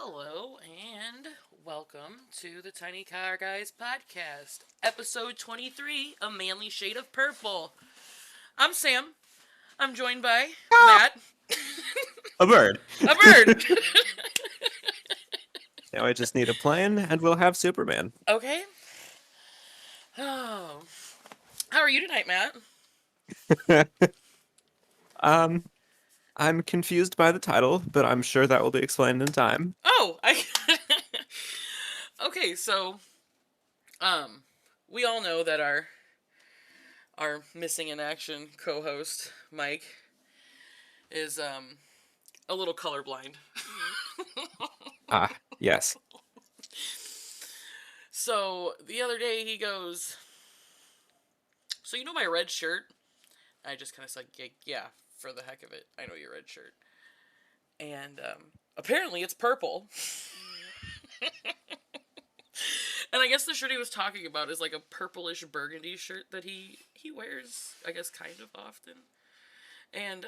Hello and welcome to the Tiny Car Guys podcast, episode 23, A Manly Shade of Purple. I'm Sam. I'm joined by Matt. A bird. A bird! Now I just need a plane, and we'll have Superman. Okay. Oh. How are you tonight, Matt? um, I'm confused by the title, but I'm sure that will be explained in time. Oh, Okay, so, we all know that our missing in action co-host, Mike, is, a little colorblind. Ah, yes. So the other day he goes, "So you know my red shirt?" I just kind of said, "Yeah, for the heck of it, I know your red shirt." And apparently it's purple. And I guess the shirt he was talking about is like a purplish burgundy shirt that he wears, I guess, kind of often. And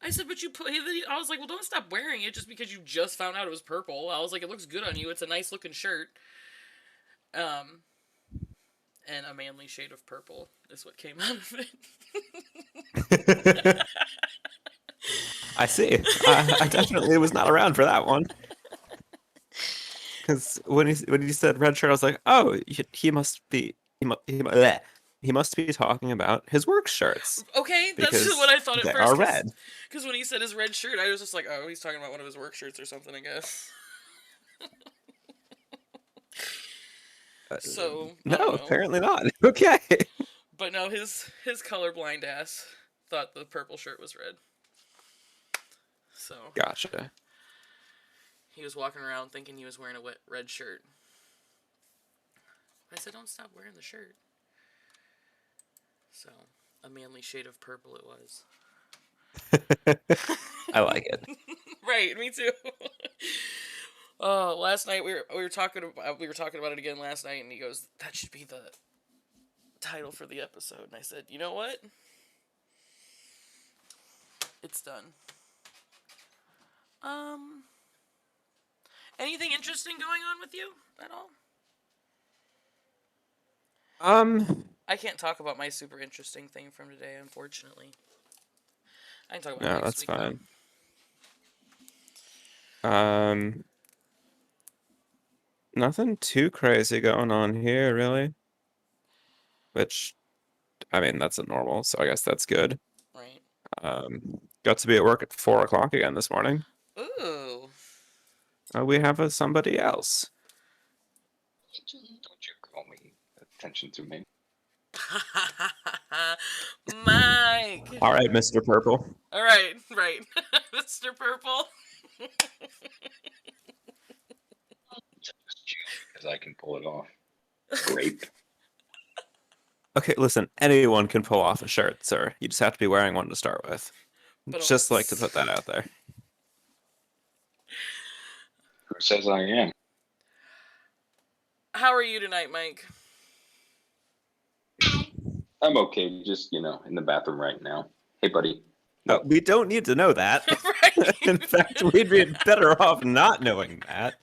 I said, "But you put," I was like, "Well, don't stop wearing it just because you just found out it was purple." I was like, "It looks good on you. It's a nice looking shirt." Um, and a manly shade of purple is what came out of it. I see. I definitely was not around for that one. Because when he said red shirt, I was like, oh, he must be he must be talking about his work shirts Okay, that's what because I thought at they first. are red. Because when he said his red shirt, I was just like, oh, he's talking about one of his work shirts or something, I guess. So, I No, don't know. apparently not. Okay. But no, his colorblind ass thought the purple shirt was red. So, Gotcha. he was walking around thinking he was wearing a wet red shirt. I said, don't stop wearing the shirt. So, a manly shade of purple it was. I like it. Right, me too. Last night we were talking about it again last night, and he goes, "That should be the title for the episode." And I said, "You know what? It's done." Anything interesting going on with you at all? I can't talk about my super interesting thing from today, unfortunately. I can talk about it No, next that's week. fine. Um, Nothing too crazy going on here, really. Which, I mean, that's a normal, so I guess that's good. Right. Got to be at work at 4 o'clock again this morning. Ooh. We have somebody else. Don't you call me attention to me. Mike. All right, Mr. Purple. All right, right. Mr. Purple. Because I can pull it off. Grape. Okay, listen, anyone can pull off a shirt, sir. You just have to be wearing one to start with. But Just like to put that out there. Who says I am? How are you tonight, Mike? I'm okay, just, in the bathroom right now. Hey, buddy. No, we don't need to know that. Right. In fact, we'd be better off not knowing that.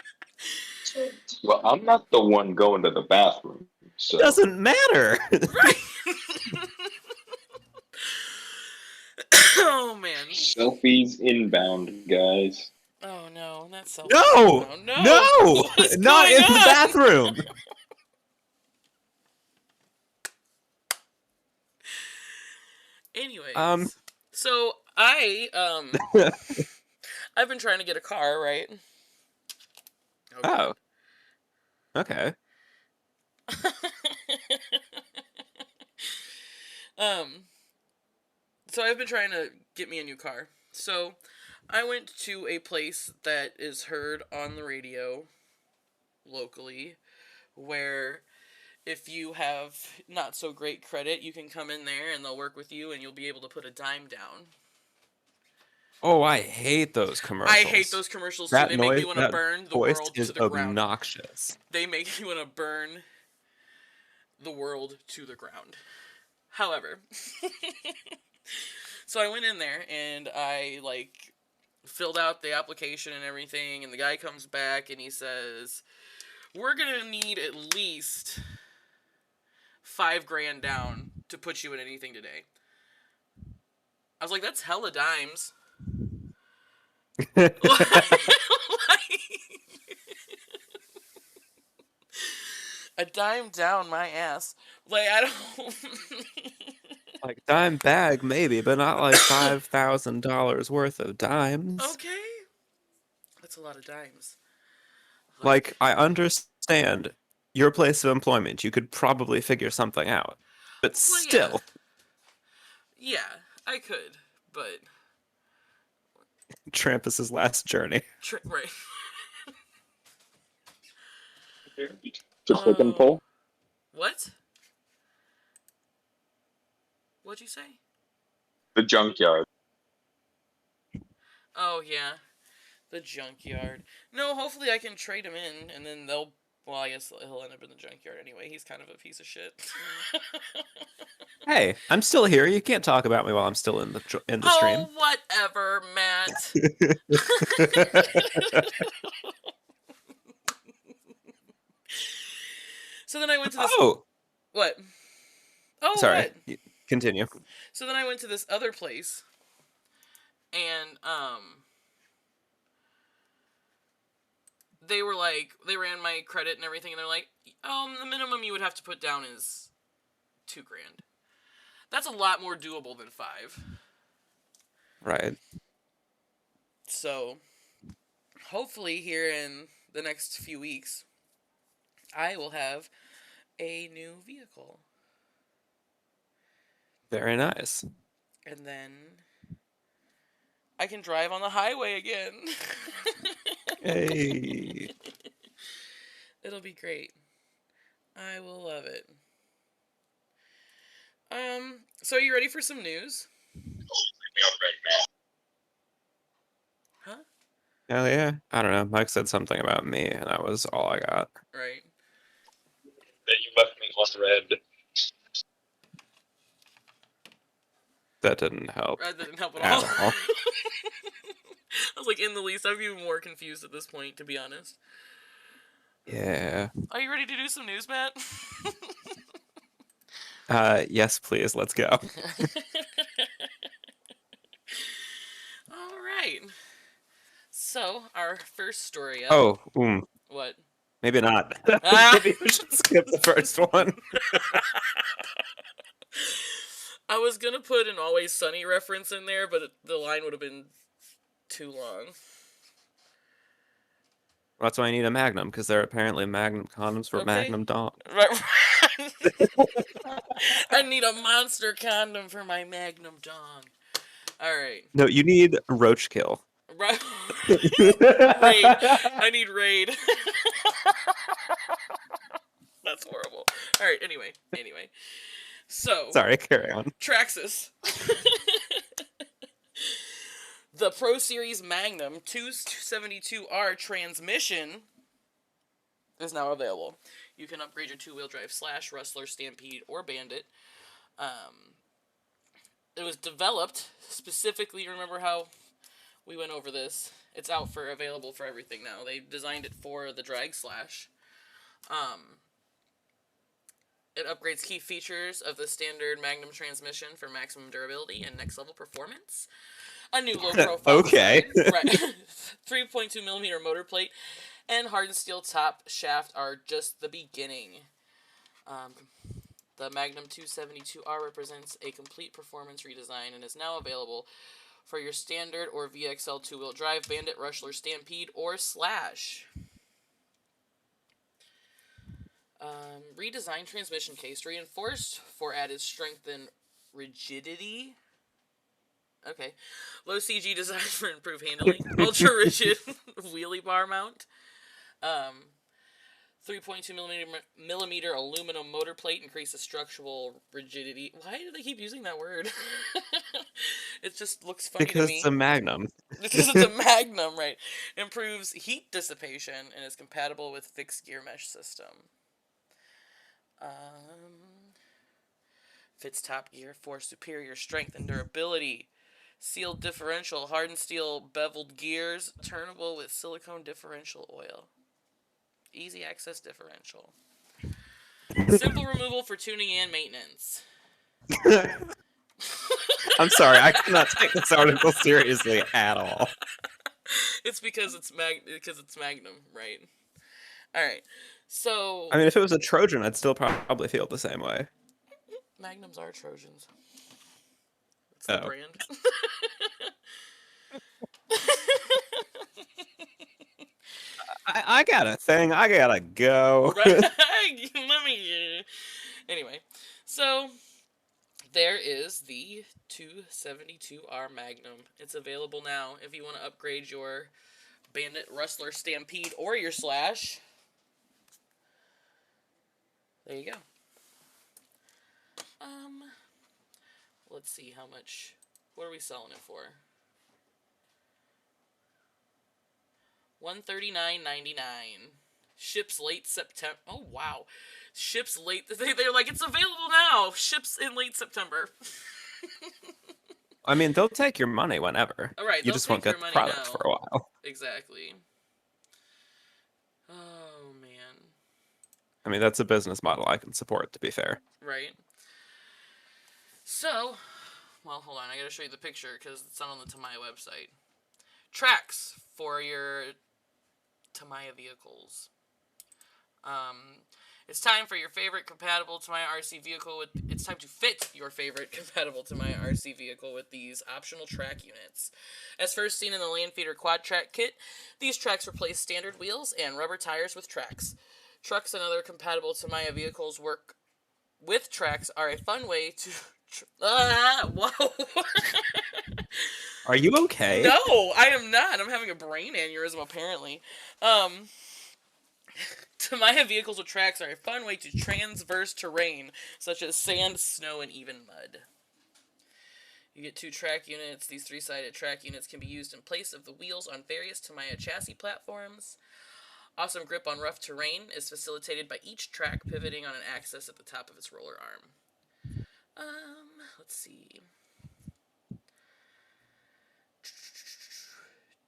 Well, I'm not the one going to the bathroom, so... Doesn't matter. Right. Oh, man. Selfies inbound, guys. Oh, no. Not selfies. No! No! No! What's Not going in on? the bathroom! Anyways. So, I've been trying to get a car, right? Okay. Oh. Okay. So I've been trying to get me a new car. So I went to a place that is heard on the radio locally where if you have not so great credit, you can come in there and they'll work with you and you'll be able to put a dime down. Oh, I hate those commercials. I hate those commercials too. That They noise, make you want to that burn the voice world is to the ground. obnoxious. They make you want to burn the world to the ground. However, so I went in there and I filled out the application and everything, and the guy comes back and he says, "We're gonna need at least $5,000 down to put you in anything today." I was like, "That's hella dimes." A dime down my ass. Like, I don't. Like dime bag, maybe, but not like $5,000 worth of dimes. Okay. That's a lot of dimes. Like, I understand your place of employment. You could probably figure something out. But Well, yeah. still, Yeah, I could, but. Trampus's last journey. Right. Just looking full. What? What'd you say? The junkyard. Oh, yeah. The junkyard. No, hopefully I can trade him in, and then they'll. Well, I guess he'll end up in the junkyard anyway. He's kind of a piece of shit. Hey, I'm still here. You can't talk about me while I'm still in the stream. Oh, whatever, Matt. So then I went to this. Oh, What? Oh, sorry. what? Continue. So then I went to this other place, and they were like, they ran my credit and everything, and they're like, the minimum you would have to put down is $2,000. That's a lot more doable than 5. Right. So, hopefully here in the next few weeks, I will have a new vehicle. Very nice. And then I can drive on the highway again. Hey. It'll be great. I will love it. So are you ready for some news? Huh? Hell yeah. I don't know. Mike said something about me, and that was all I got. Right. That you left me on red. That didn't help. That didn't help at At all. all. I was like, in the least, I'm even more confused at this point, to be honest. Yeah. Are you ready to do some news, Matt? Yes, please. Let's go. All right. So, our first story up. Oh, What? maybe not. Ah! Maybe we should skip the first one. I was gonna put an Always Sunny reference in there, but the line would have been too long. That's why I need a Magnum, because they're apparently Magnum condoms for Okay. Magnum dong. Right. I need a monster condom for my Magnum dong. All right. No, you need Roachkill. Right. Raid. I need Raid. That's horrible. All right. Anyway. So. Sorry, carry on. Traxxas. The Pro Series Magnum 272R transmission is now available. You can upgrade your two-wheel drive / Rustler, Stampede, or Bandit. It was developed specifically, remember how we went over this? It's available for everything now. They designed it for the drag slash. It upgrades key features of the standard Magnum transmission for maximum durability and next-level performance. A new low-profile Okay. design, right? 3.2mm motor plate and hardened steel top shaft are just the beginning. The Magnum 272R represents a complete performance redesign and is now available for your standard or VXL two-wheel drive, Bandit, Rustler, Stampede, or Slash. Redesigned transmission case reinforced for added strength and rigidity. Okay. Low CG design for improved handling. Ultra rigid wheelie bar mount. 3.2mm aluminum motor plate increases structural rigidity. Why do they keep using that word? It just looks funny Because to me. it's a Magnum. Because it's a Magnum, right? Improves heat dissipation and is compatible with fixed gear mesh system. Fits top gear for superior strength and durability. Sealed differential, hardened steel beveled gears, turnable with silicone differential oil. Easy access differential. Simple removal for tuning and maintenance. I'm sorry, I cannot take this article seriously at all. It's because it's Magnum, right? All right. So I mean, if it was a Trojan, I'd still probably feel the same way. Magnums are Trojans. It's the brand. I got a thing. I gotta go. Right? Let me. Anyway, so there is the 272R Magnum. It's available now if you want to upgrade your Bandit, Rustler, Stampede, or your Slash. There you go. Let's see how much. What are we selling it for? $139.99. Ships late September. Oh wow, ships late. They're like, it's available now. Ships in late September. I mean, they'll take your money whenever. All right, You just won't get the product for a while. Exactly. Oh man. I mean, that's a business model I can support, to be fair. Right. So, well, hold on. I gotta show you the picture because it's not on the Tamiya website. Tracks for your Tamiya vehicles. It's time for your favorite compatible Tamiya RC vehicle with. It's time to fit your favorite compatible Tamiya RC vehicle with these optional track units. As first seen in the Landfeeder Quad Track kit, these tracks replace standard wheels and rubber tires with tracks. Trucks and other compatible Tamiya vehicles work with tracks are a fun way to. Whoa. Are you okay? No, I am not. I'm having a brain aneurysm, apparently. Tamiya vehicles with tracks are a fun way to transverse terrain, such as sand, snow, and even mud. You get 2 track units. These 3-sided track units can be used in place of the wheels on various Tamiya chassis platforms. Awesome grip on rough terrain is facilitated by each track pivoting on an axis at the top of its roller arm. Let's see.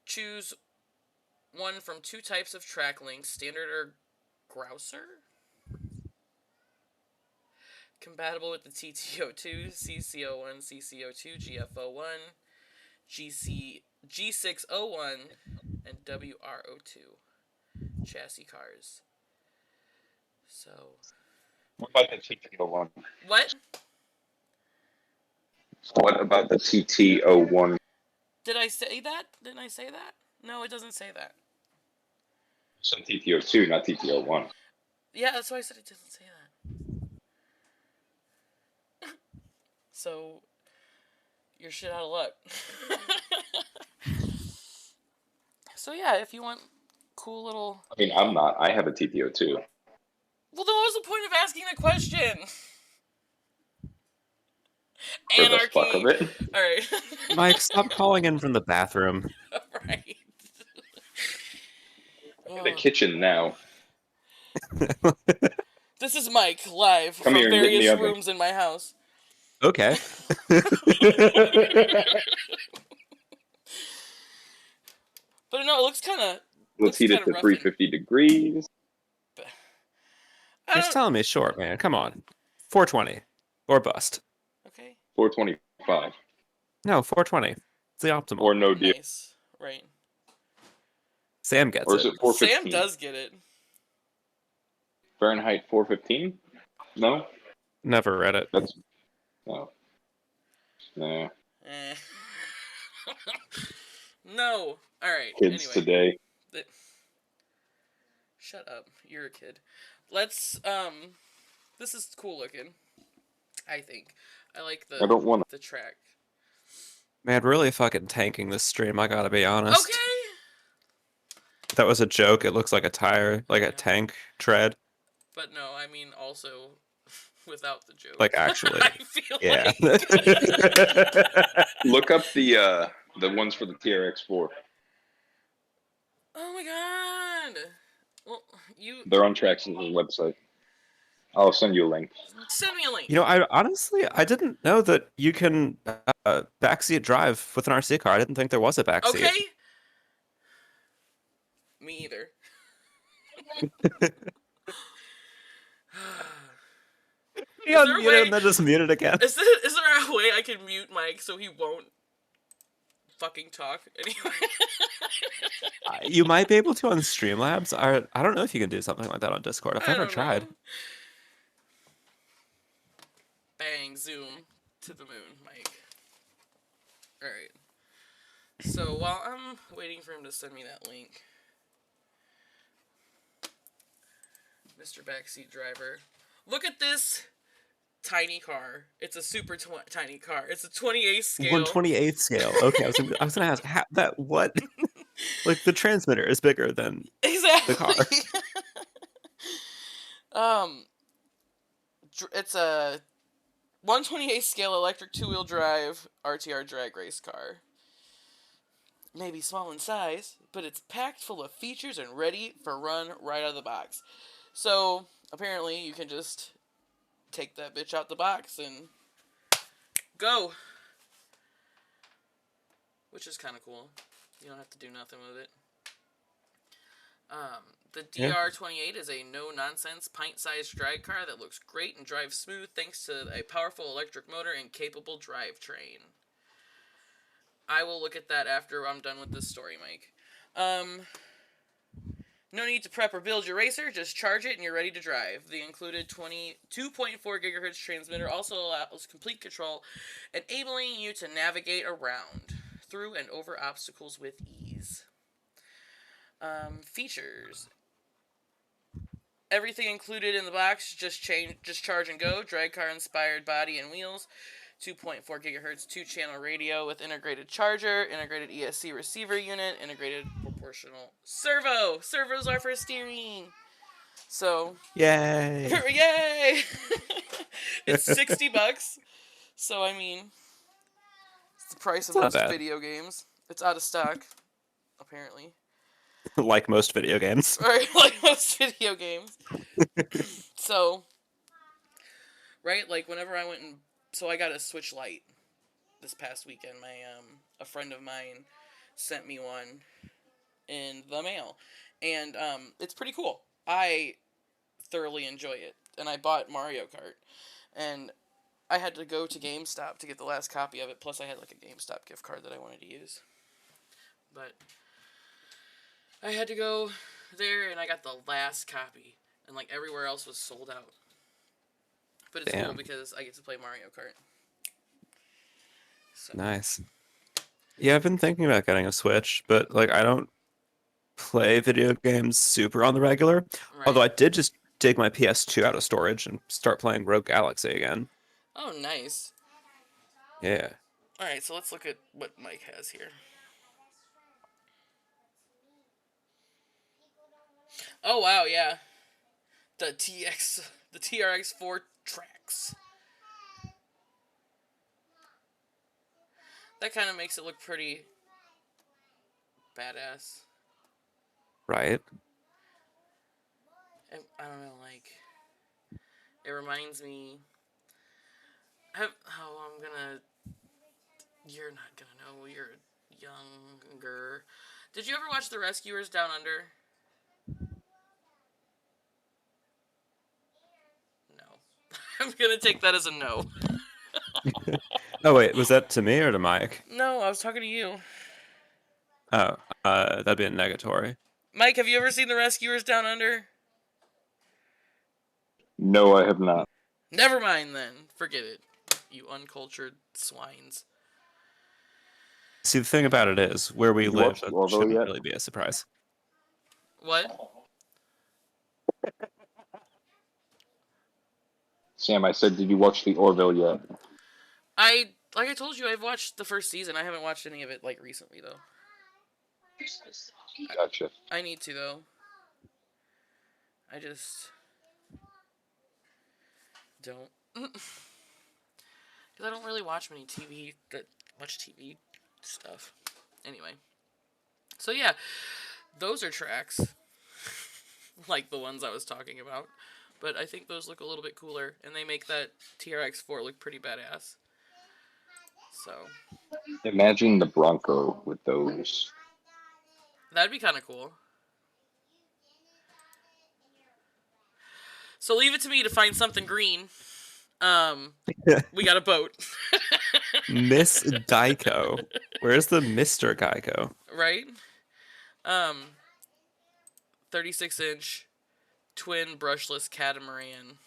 Choose one from 2 types of track links, standard or grouser. Compatible with the TTO2, CC01, CC02, GF01, G601, and WR02 chassis cars. So. What about the TT01? What? What about the TT01? Did I say that? Didn't I say that? No, it doesn't say that. Some TT02, not TT01. Yeah, that's why I said it doesn't say that. So, you're shit out of luck. So yeah, if you want cool little... I mean, I'm not. I have a TT02. Well, then what was the point of asking the question? For Anarchy. the fuck of it. Alright. Mike, stop calling in from the bathroom. Right. In the kitchen now. This is Mike, live Come from here and get in the various oven. rooms in my house. Okay. But no, it looks kind of... Let's heat it to 350 degrees. Just telling me short, man. Come on. 420. Or bust. Okay. 425. No, 420. It's the optimal. Or no deal. Nice. Right. Sam gets Or is it 415? Sam does get it. Fahrenheit 415? No? Never read it. That's... No. Nah. No. Alright. Kids anyway. today. Shut up. You're a kid. Let's, this is cool looking. I think. I like the... I don't want the track. Man, really fucking tanking this stream, I gotta be honest. Okay! That was a joke. It looks like a tire, like a tank tread. But no, I mean also without the joke. Like actually. I feel yeah. like... Look up the ones for the TRX4. Oh my god! Well, They're on Traxxas' website. I'll send you a link. Send me a link. You know, I didn't know that you can backseat drive with an RC car. I didn't think there was a backseat. Okay. Me either. He Is there a unmuted way? and then just muted again. Is there a way I can mute Mike so he won't fucking talk anyway? You might be able to on Streamlabs. I don't know if you can do something like that on Discord. I've I never don't tried. know. Bang, zoom to the moon, Mike. Alright. So while I'm waiting for him to send me that link, Mr. Backseat Driver, look at this tiny car. It's a super tiny car. It's a 28 scale. 1/28 scale. Okay, I was gonna ask what? Like the transmitter is bigger than Exactly. the car. It's a 1/28 scale electric 2-wheel drive RTR drag race car. Maybe small in size, but it's packed full of features and ready for run right out of the box. So apparently you can just take that bitch out the box and go, which is kind of cool. You don't have to do nothing with it. The DR28 is a no-nonsense, pint-sized drag car that looks great and drives smooth thanks to a powerful electric motor and capable drivetrain. I will look at that after I'm done with this story, Mike. No need to prep or build your racer, just charge it and you're ready to drive. The included 2.4 gigahertz transmitter also allows complete control, enabling you to navigate around, through and over obstacles with ease. Features. Everything included in the box, just charge and go. Drag car inspired body and wheels. 2.4 gigahertz 2-channel radio with integrated charger, integrated ESC receiver unit, integrated proportional servo. Servos are for steering. So, Yay! yay! It's $60. So I mean, it's the price of most video games. It's out of stock, apparently. Like most video games. Right, like most video games. So, right, like whenever I went and so I got a Switch Lite this past weekend. A friend of mine sent me one in the mail, and it's pretty cool. I thoroughly enjoy it, and I bought Mario Kart, and I had to go to GameStop to get the last copy of it. Plus, I had like a GameStop gift card that I wanted to use, but I had to go there, and I got the last copy, and like everywhere else was sold out. But it's cool because I get to play Mario Kart. So. Nice. Yeah, I've been thinking about getting a Switch, but like I don't play video games super on the regular. Right. Although I did just take my PS2 out of storage and start playing Rogue Galaxy again. Oh, nice. Yeah. All right, so let's look at what Mike has here. Oh wow, yeah. The TRX4 tracks. That kind of makes it look pretty badass. Right. I don't know, like, it reminds me. You're not gonna know. You're younger. Did you ever watch The Rescuers Down Under? No. I'm gonna take that as a no. Oh wait, was that to me or to Mike? No, I was talking to you. Oh, that'd be a negatory. Mike, have you ever seen The Rescuers Down Under? No, I have not. Never mind then. Forget it. You uncultured swines. See, the thing about it is, where we live, that shouldn't really be a surprise. What? Sam, I said, did you watch the Orville yet? Like I told you, I've watched the first season. I haven't watched any of it, like, recently, though. Gotcha. I need to, though. I just don't. Because I don't really watch much TV stuff. Anyway. So, yeah. Those are tracks. Like the ones I was talking about. but I think those look a little bit cooler, and they make that TRX4 look pretty badass. So Imagine the Bronco with those. that'd be kind of cool. So leave it to me to find something green. We got a boat. Miss Geico. Where's the Mr. Geico? Right? 36-inch twin brushless catamaran.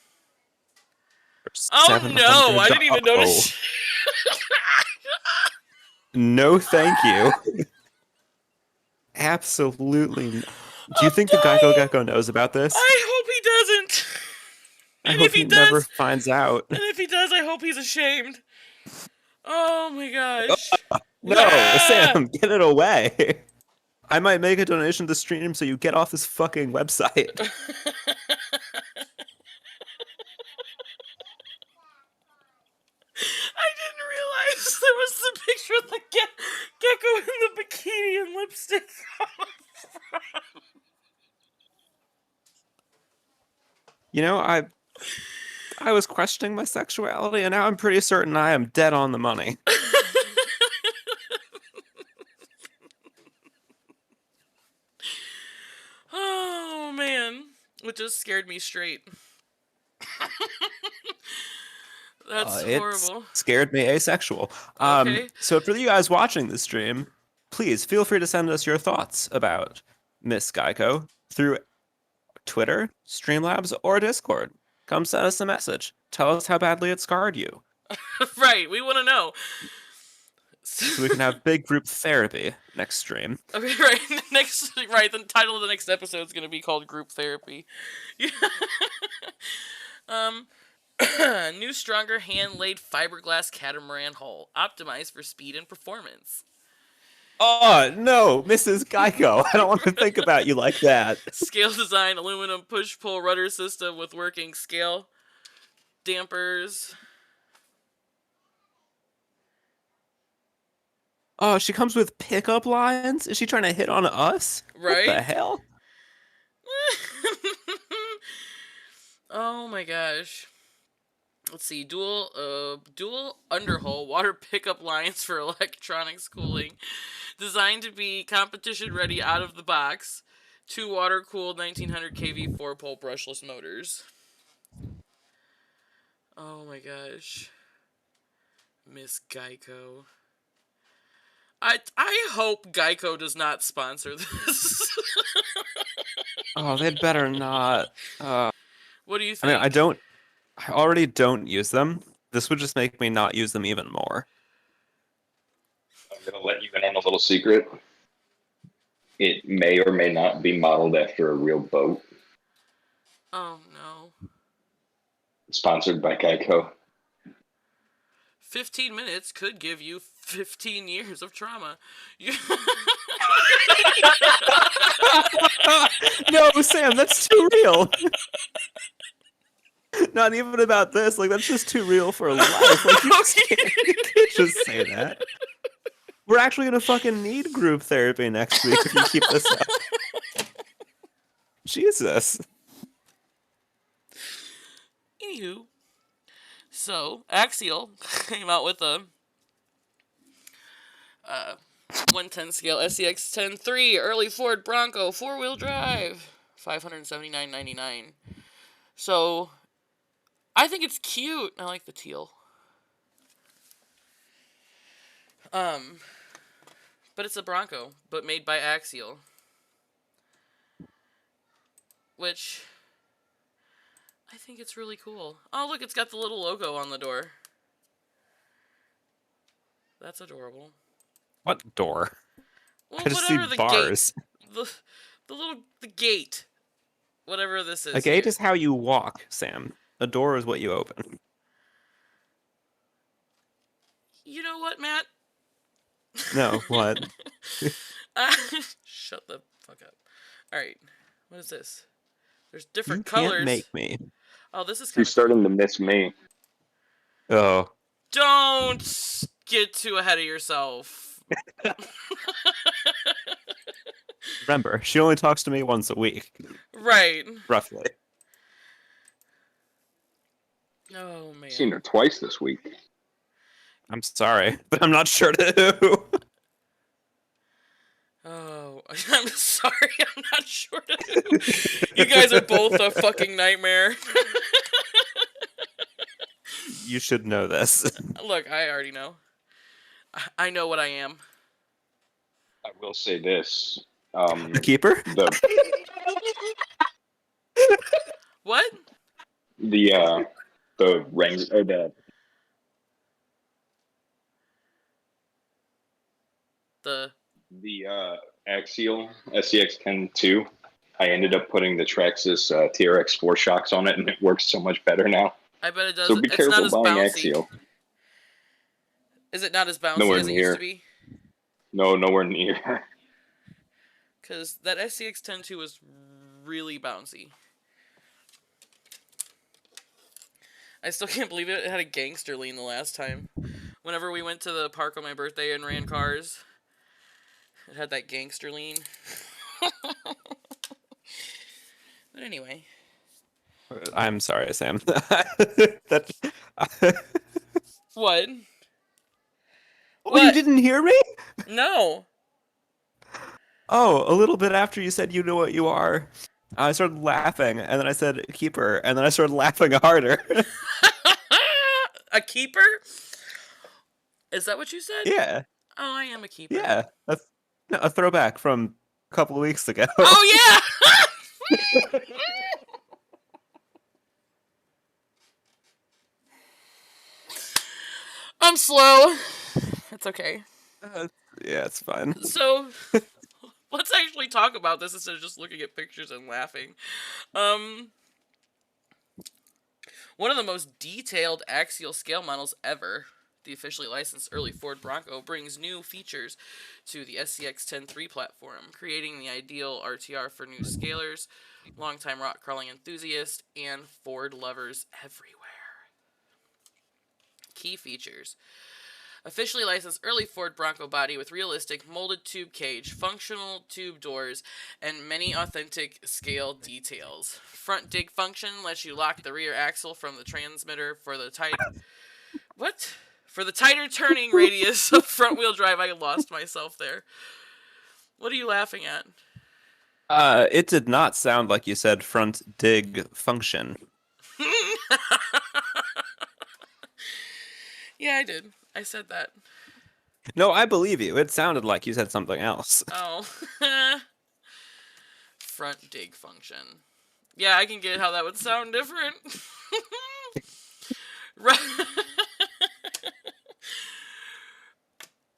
Oh no! I didn't even notice. No, thank you. Absolutely. Do you think the Geico Gecko knows about this? I hope he doesn't. I And hope if he never does, finds out. and if he does, I hope he's ashamed. Oh my gosh! No, Ah! Sam, get it away. I might make a donation to the stream so you get off this fucking website. I didn't realize there was the picture of the gecko in the bikini and lipstick. You know, I was questioning my sexuality, and now I'm pretty certain I am dead on the money. Oh man, it just scared me straight. That's horrible. It scared me asexual. Okay. So for you guys watching this stream, please feel free to send us your thoughts about Miss Geico through Twitter, Streamlabs, or Discord. Come send us a message. Tell us how badly it scarred you. Right, we want to know. So we can have big group therapy next stream. Okay, right. Right. The title of the next episode is going to be called Group Therapy. New, stronger, hand-laid fiberglass catamaran hull, optimized for speed and performance. Oh, no, Mrs. Geico. I don't want to think about you like that. Scale design, aluminum push-pull rudder system with working scale dampers. Oh, she comes with pickup lines? Is she trying to hit on us? Right? What the hell? Oh my gosh. Let's see, dual underhull water pickup lines for electronics cooling, designed to be competition ready out of the box. 2 water cooled 1900 kV 4-pole brushless motors. Oh my gosh, Miss Geico. I hope Geico does not sponsor this. Oh, they'd better not. What do you think? I mean, I already don't use them. This would just make me not use them even more. I'm going to let you in on a little secret. It may or may not be modeled after a real boat. Oh no. Sponsored by Geico. 15 minutes could give you 15 years of trauma. No, Sam, that's too real. Not even about this. Like, that's just too real for life. Like, you can't just say that. We're actually gonna fucking need group therapy next week if you keep this up. Jesus. Anywho, so Axial came out with a 110 scale SCX 10.3 early Ford Bronco 4-wheel drive, $579.99. So I think it's cute. I like the teal. But it's a Bronco, but made by Axial. Which I think it's really cool. Oh, look, it's got the little logo on the door. That's adorable. What door? Well, I just see whatever the bars. gate. The gate. Whatever this is. A gate here. is how you walk, Sam. A door is what you open. You know what, Matt? No, what? Shut the fuck up. Alright. What is this? There's different You colors. can't make me. Oh, this is kind You're of starting to miss me. Oh. Don't get too ahead of yourself. Remember, she only talks to me once a week. Right. Roughly. Oh man. Seen her twice this week. I'm sorry, but I'm not sure to. Oh, I'm sorry. I'm not sure who. You guys are both a fucking nightmare. You should know this. Look, I already know. I know what I am. I will say this. A keeper? The What? the range or the Axial SCX-10 I ended up putting the Traxxas TRX4 shocks on it, and it works so much better now. I bet it does. So be It's not careful as buying bouncy. Axial. Is it not as bouncy Nowhere as it used near. to be? No, nowhere near. Because that SCX-10 was really bouncy. I still can't believe it. It had a gangster lean the last time. Whenever we went to the park on my birthday and ran cars, it had that gangster lean. But anyway. I'm sorry, Sam. that, What? oh, you didn't hear me? No. Oh, a little bit after you said you know what you are, I started laughing, and then I said keeper, and then I started laughing harder. A keeper? Is that what you said? Yeah, Oh, I am a keeper. yeah. That's a throwback from a couple of weeks ago. Oh, yeah! I'm slow. It's okay. Yeah, it's fine. So, let's actually talk about this instead of just looking at pictures and laughing. One of the most detailed axial scale models ever, the officially licensed early Ford Bronco, brings new features to the SCX-10 platform, creating the ideal RTR for new scalers, longtime rock crawling enthusiasts, and Ford lovers everywhere. Key features. Officially licensed early Ford Bronco body with realistic molded tube cage, functional tube doors, and many authentic scale details. Front dig function lets you lock the rear axle from the transmitter for the tighter turning radius of front wheel drive. I lost myself there. What are you laughing at? It did not sound like you said front dig function. Yeah, I did. I said that. No, I believe you. It sounded like you said something else. Oh. Front dig function. Yeah, I can get how that would sound different.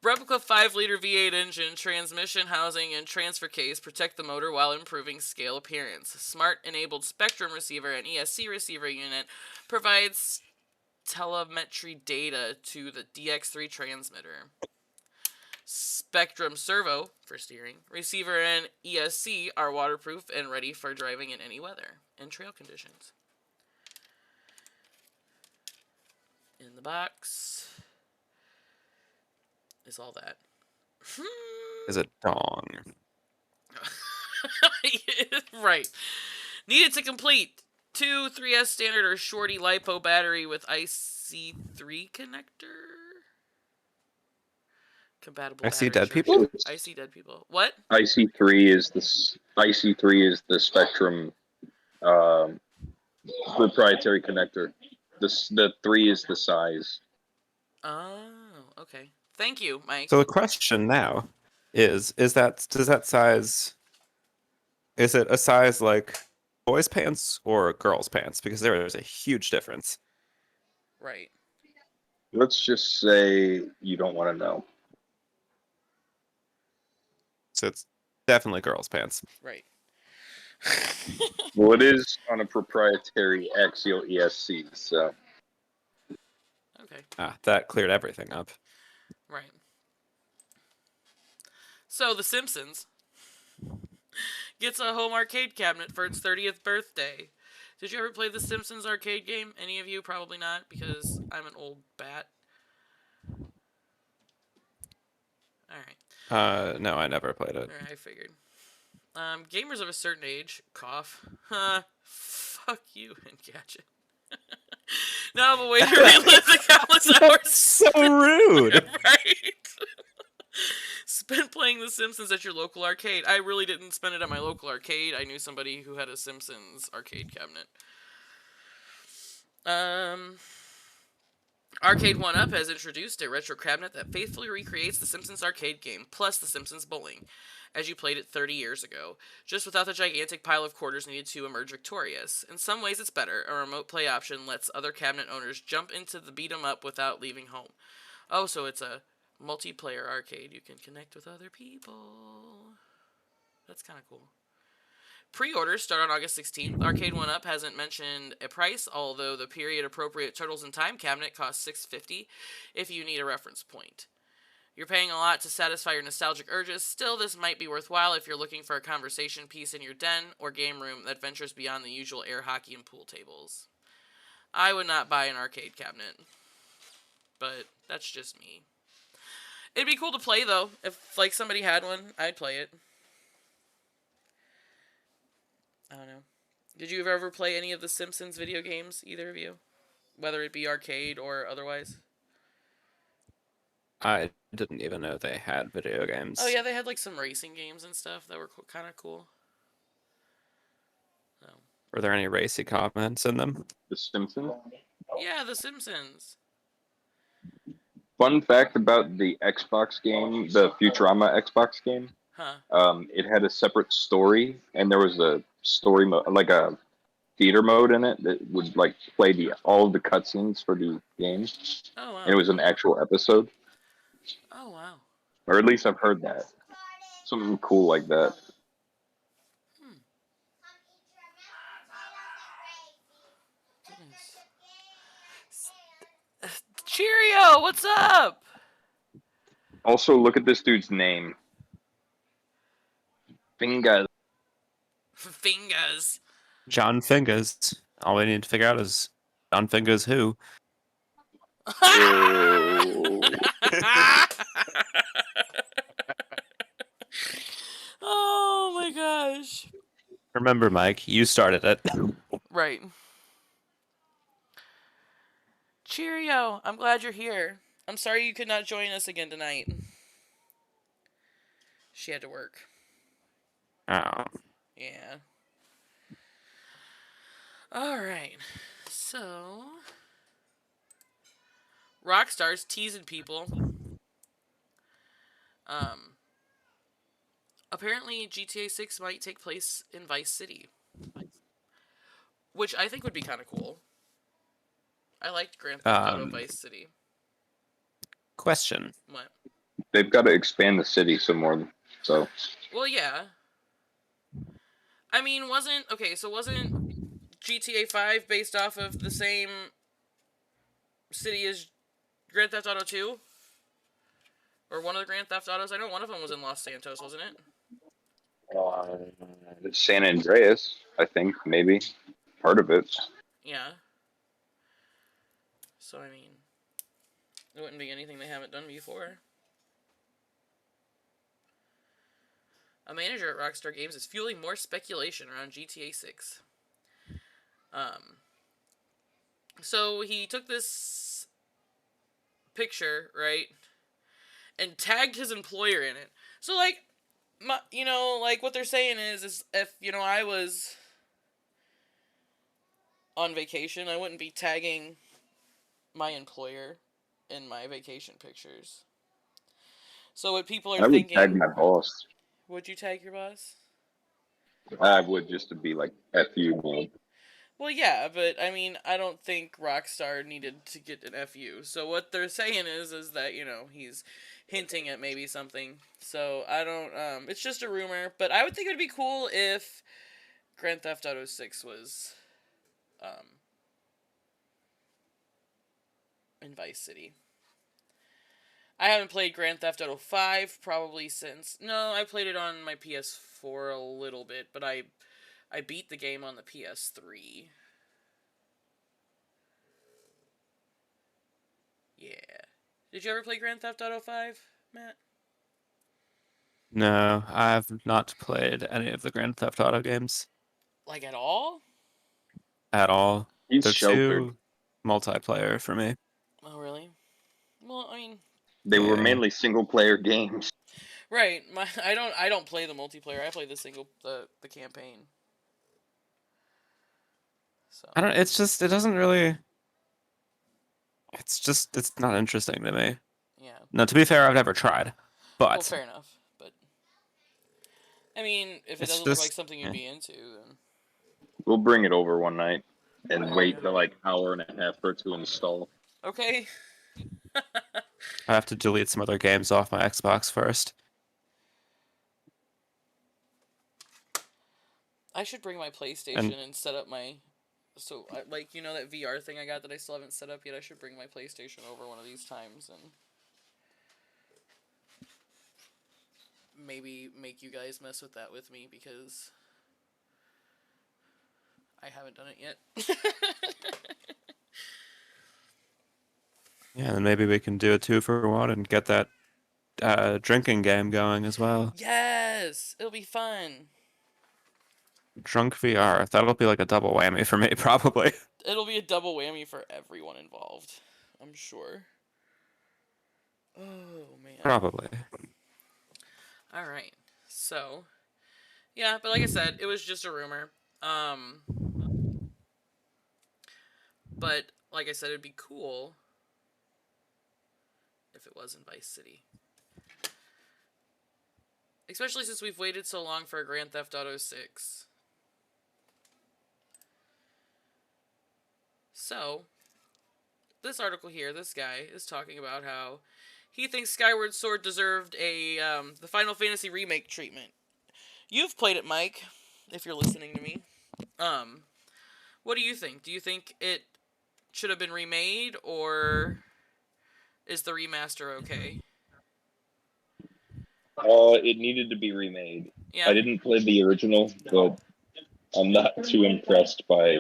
Replica 5-liter V8 engine, transmission housing, and transfer case protect the motor while improving scale appearance. Smart-enabled Spectrum receiver and ESC receiver unit provides telemetry data to the DX3 transmitter. Spectrum servo, for steering, receiver, and ESC are waterproof and ready for driving in any weather and trail conditions. In the box is all that. Is a dong. Right. Needed to complete 2 3S standard or shorty LiPo battery with IC3 connector. Compatible. I see battery dead charger. people? I see dead people. What? IC3 is the Spectrum proprietary connector. The 3 is the size. Oh, okay. Thank you, Mike. So the question now is that size, is it a size like boys' pants or girls' pants? Because there is a huge difference. Right. Let's just say you don't want to know. So it's definitely girls' pants. Right. Well, it is on a proprietary Axial ESC, so. Okay. That cleared everything up. Right. So, The Simpsons gets a home arcade cabinet for its 30th birthday. Did you ever play The Simpsons arcade game? Any of you? Probably not, because I'm an old bat. Alright. No, I never played it. I figured. Gamers of a certain age, cough. Fuck you, Engadget. Now I'm a way to relive the countless hours. So rude. Right. Spent playing The Simpsons at your local arcade. I really didn't spend it at my local arcade. I knew somebody who had a Simpsons arcade cabinet. Arcade 1-Up has introduced a retro cabinet that faithfully recreates the Simpsons arcade game, plus the Simpsons bowling, as you played it 30 years ago, just without the gigantic pile of quarters needed to emerge victorious. In some ways it's better. A remote play option lets other cabinet owners jump into the beat 'em up without leaving home. Oh, so it's a multiplayer arcade. You can connect with other people. That's kind of cool. Pre-orders start on August 16th. Arcade 1-Up hasn't mentioned a price, although the period-appropriate Turtles in Time cabinet costs $6.50 if you need a reference point. You're paying a lot to satisfy your nostalgic urges. Still, this might be worthwhile if you're looking for a conversation piece in your den or game room that ventures beyond the usual air hockey and pool tables. I would not buy an arcade cabinet, but that's just me. It'd be cool to play, though. If, like, somebody had one, I'd play it. I don't know. Did you ever play any of the Simpsons video games, either of you? Whether it be arcade or otherwise? I didn't even know they had video games. Oh, yeah, they had, like, some racing games and stuff that were kind of cool. Oh. Were there any racy comments in them? The Simpsons. Yeah, The Simpsons. Fun fact about the Xbox game, the Futurama Xbox game. Huh. It had a separate story, and there was a story mode, like a theater mode in it that would like play all the cutscenes for the game, Oh, wow. and it was an actual episode. Oh, wow. Or at least I've heard that. Something cool like that. Goodness. Cheerio, what's up? Also, look at this dude's name. Fingers. Fingers. John Fingers. All we need to figure out is John Fingers who. Oh my gosh. Remember, Mike, you started it. Right. Cheerio. I'm glad you're here. I'm sorry you could not join us again tonight. She had to work. Oh. Yeah. Alright. So, Rockstar's teasing people. Apparently GTA 6 might take place in Vice City. Which I think would be kind of cool. I liked Grand Theft Auto Vice City. Question. What? They've got to expand the city some more. So. Well, yeah. I mean, wasn't GTA 5 based off of the same city as Grand Theft Auto 2? Or one of the Grand Theft Autos? I know one of them was in Los Santos, wasn't it? San Andreas, I think, maybe. Part of it. Yeah. So, I mean, it wouldn't be anything they haven't done before. A manager at Rockstar Games is fueling more speculation around GTA 6. So he took this picture, right, and tagged his employer in it. So, like, what they're saying is if, I was on vacation, I wouldn't be tagging my employer in my vacation pictures. So what people are thinking... I would tag my boss. Would you tag your boss? I would, just to be like, F you, man. Well, yeah, but, I mean, I don't think Rockstar needed to get an FU. So what they're saying is that, he's hinting at maybe something. So, I don't, it's just a rumor. But I would think it would be cool if Grand Theft Auto 6 was, in Vice City. I haven't played Grand Theft Auto 5 probably since... No, I played it on my PS4 a little bit, but I beat the game on the PS3. Yeah. Did you ever play Grand Theft Auto 5, Matt? No, I have not played any of the Grand Theft Auto games. Like, at all? At all. He's They're sheltered. too multiplayer for me. Oh, really? Well, I mean, They were Yeah. mainly single player games. right. I don't play the multiplayer. I play the campaign. So I don't. It's just. It doesn't really. It's just. It's not interesting to me. yeah. No, to be fair, I've never tried, Well, but fair enough. But I mean, if it it's doesn't look like just. something you'd Yeah. be into, then We'll bring it over one night and hell wait yeah. the like hour and a half for it to install. Okay. I have to delete some other games off my Xbox first. I should bring my And PlayStation and set up my. So, like, you know that VR thing I got that I still haven't set up yet? I should bring my PlayStation over one of these times and maybe make you guys mess with that with me because I haven't done it yet. yeah, then maybe we can do a 2-for-1 and get that drinking game going as well. Yes! It'll be fun. Drunk VR. That'll be like a double whammy for me, probably. It'll be a double whammy for everyone involved. I'm sure. Oh, man. Probably. Alright. So, yeah, but like I said, it was just a rumor. But, like I said, it'd be cool if it was in Vice City. Especially since we've waited so long for a Grand Theft Auto 6. So, this article here, this guy is talking about how he thinks Skyward Sword deserved the Final Fantasy remake treatment. You've played it, Mike, if you're listening to me. What do you think? Do you think it should have been remade, or is the remaster okay? It needed to be remade. Yeah. I didn't play the original, but I'm not too impressed by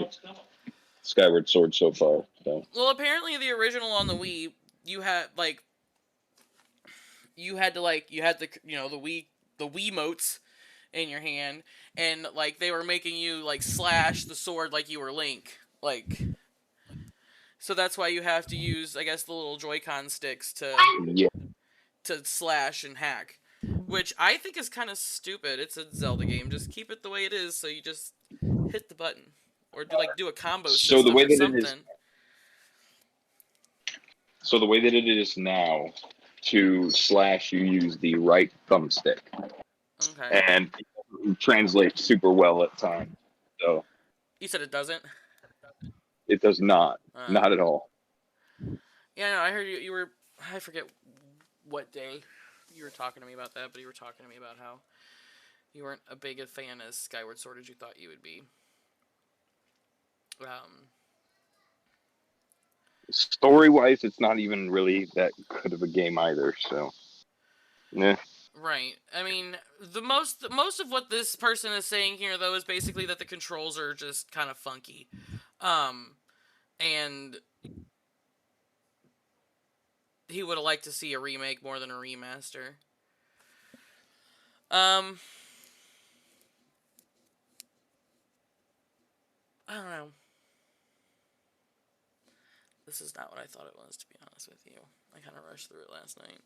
Skyward Sword so far. So Well, apparently the original on the Wii, you had the the Wiimotes in your hand, and like they were making you like slash the sword like you were Link, like. So that's why you have to use, I guess, the little Joy-Con sticks yeah, to slash and hack, which I think is kind of stupid. It's a Zelda game. Just keep it the way it is, so you just hit the button or do a combo So the system way or that it something. is, so the way that it is now, to slash, you use the right thumbstick, Okay. and it translates super well at times. So You said it doesn't? it does not at all. Yeah, no, I heard you were, I forget what day you were talking to me about that, but you were talking to me about how you weren't a big a fan as Skyward Sword as you thought you would be. Story-wise, it's not even really that good of a game either. So, yeah. Right. I mean, the most of what this person is saying here, though, is basically that the controls are just kind of funky, and he would have liked to see a remake more than a remaster. I don't know. This is not what I thought it was, to be honest with you. I kind of rushed through it last night.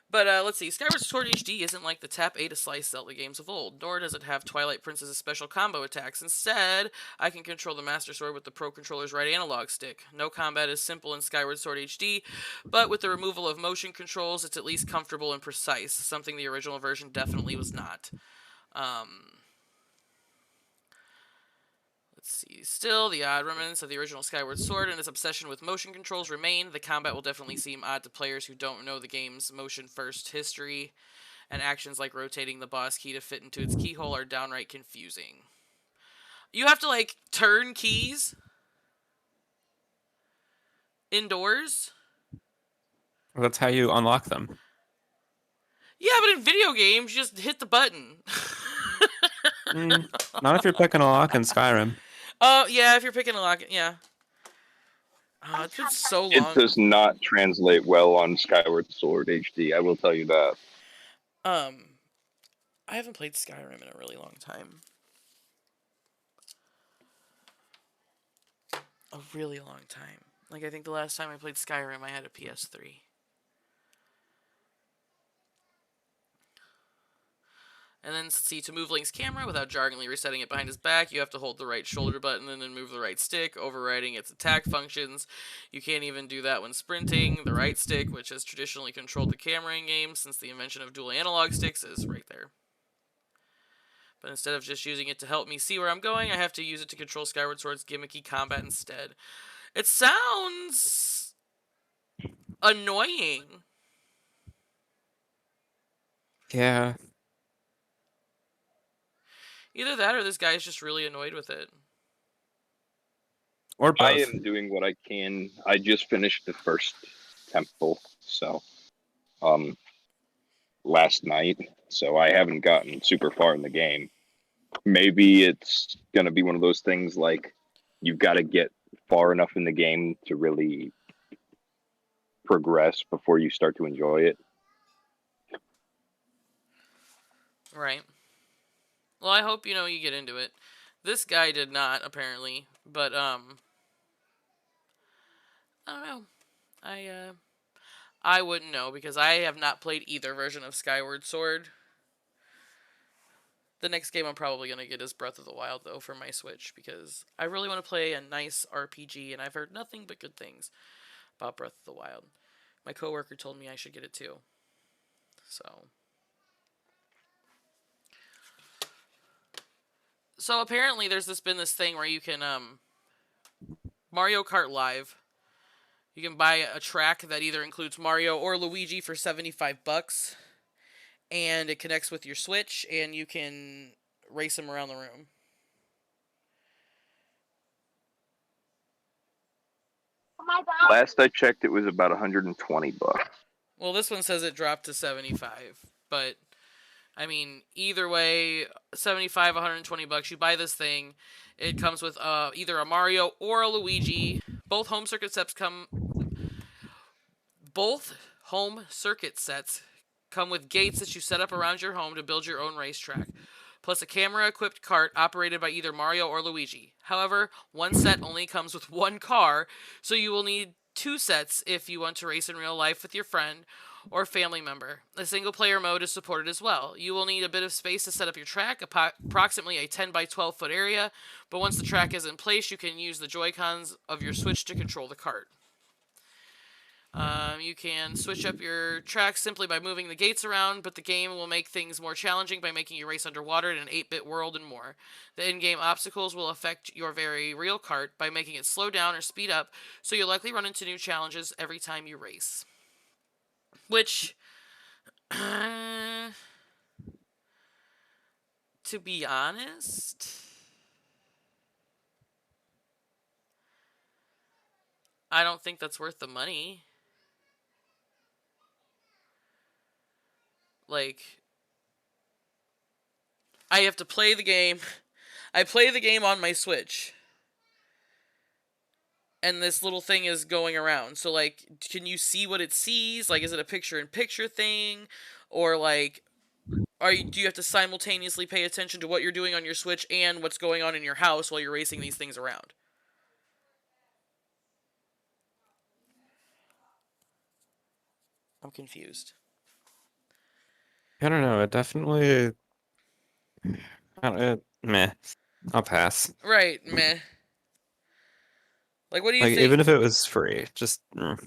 But let's see. Skyward Sword HD isn't like the tap A to slice Zelda games of old, nor does it have Twilight Princess's special combo attacks. Instead, I can control the Master Sword with the Pro Controller's right analog stick. No combat is simple in Skyward Sword HD, but with the removal of motion controls, it's at least comfortable and precise, something the original version definitely was not. Let's see. Still, the odd remnants of the original Skyward Sword and its obsession with motion controls remain. The combat will definitely seem odd to players who don't know the game's motion-first history, and actions like rotating the boss key to fit into its keyhole are downright confusing. You have to, like, turn keys indoors? That's how you unlock them. Yeah, but in video games, you just hit the button. Not if you're picking a lock in Skyrim. Oh, yeah, if you're picking a lock, yeah. Oh, it's been so long. It does not translate well on Skyward Sword HD. I will tell you that. I haven't played Skyrim in a really long time. a really long time. Like, I think the last time I played Skyrim, I had a PS3. And then, see, to move Link's camera without jarringly resetting it behind his back, you have to hold the right shoulder button and then move the right stick, overriding its attack functions. You can't even do that when sprinting. The right stick, which has traditionally controlled the camera in games since the invention of dual analog sticks, is right there. But instead of just using it to help me see where I'm going, I have to use it to control Skyward Sword's gimmicky combat instead. It sounds annoying. Yeah. Either that or this guy's just really annoyed with it. Or both. I am doing what I can. I just finished the first temple, so last night, so I haven't gotten super far in the game. Maybe it's gonna be one of those things like you've got to get far enough in the game to really progress before you start to enjoy it. Right. Well, I hope, you get into it. This guy did not, apparently. But, I don't know. I wouldn't know, because I have not played either version of Skyward Sword. The next game I'm probably going to get is Breath of the Wild, though, for my Switch, because I really want to play a nice RPG, and I've heard nothing but good things about Breath of the Wild. My coworker told me I should get it, too. So apparently there's been this thing where you can, Mario Kart Live. You can buy a track that either includes Mario or Luigi for $75, and it connects with your Switch, and you can race them around the room. Last I checked, it was about $120. Well, this one says it dropped to 75, but I mean, either way, 75, $120. You buy this thing. It comes with either a Mario or a Luigi. Both home circuit sets come with gates that you set up around your home to build your own racetrack, plus a camera-equipped kart operated by either Mario or Luigi. However, one set only comes with one car, so you will need 2 sets if you want to race in real life with your friend or family member. A single-player mode is supported as well. You will need a bit of space to set up your track, approximately a 10 by 12 foot area, but once the track is in place, you can use the Joy-Cons of your Switch to control the kart. You can switch up your track simply by moving the gates around, but the game will make things more challenging by making you race underwater in an 8-bit world and more. The in-game obstacles will affect your very real kart by making it slow down or speed up, so you'll likely run into new challenges every time you race. Which, to be honest, I don't think that's worth the money. Like, I have to play the game. I play the game on my Switch. And this little thing is going around. So, like, can you see what it sees? Like, is it a picture-in-picture thing? Or, like, do you have to simultaneously pay attention to what you're doing on your Switch and what's going on in your house while you're racing these things around? I'm confused. I don't know. It definitely. Meh. I'll pass. Right, meh. Like, what do you Like, think? even if it was free, just.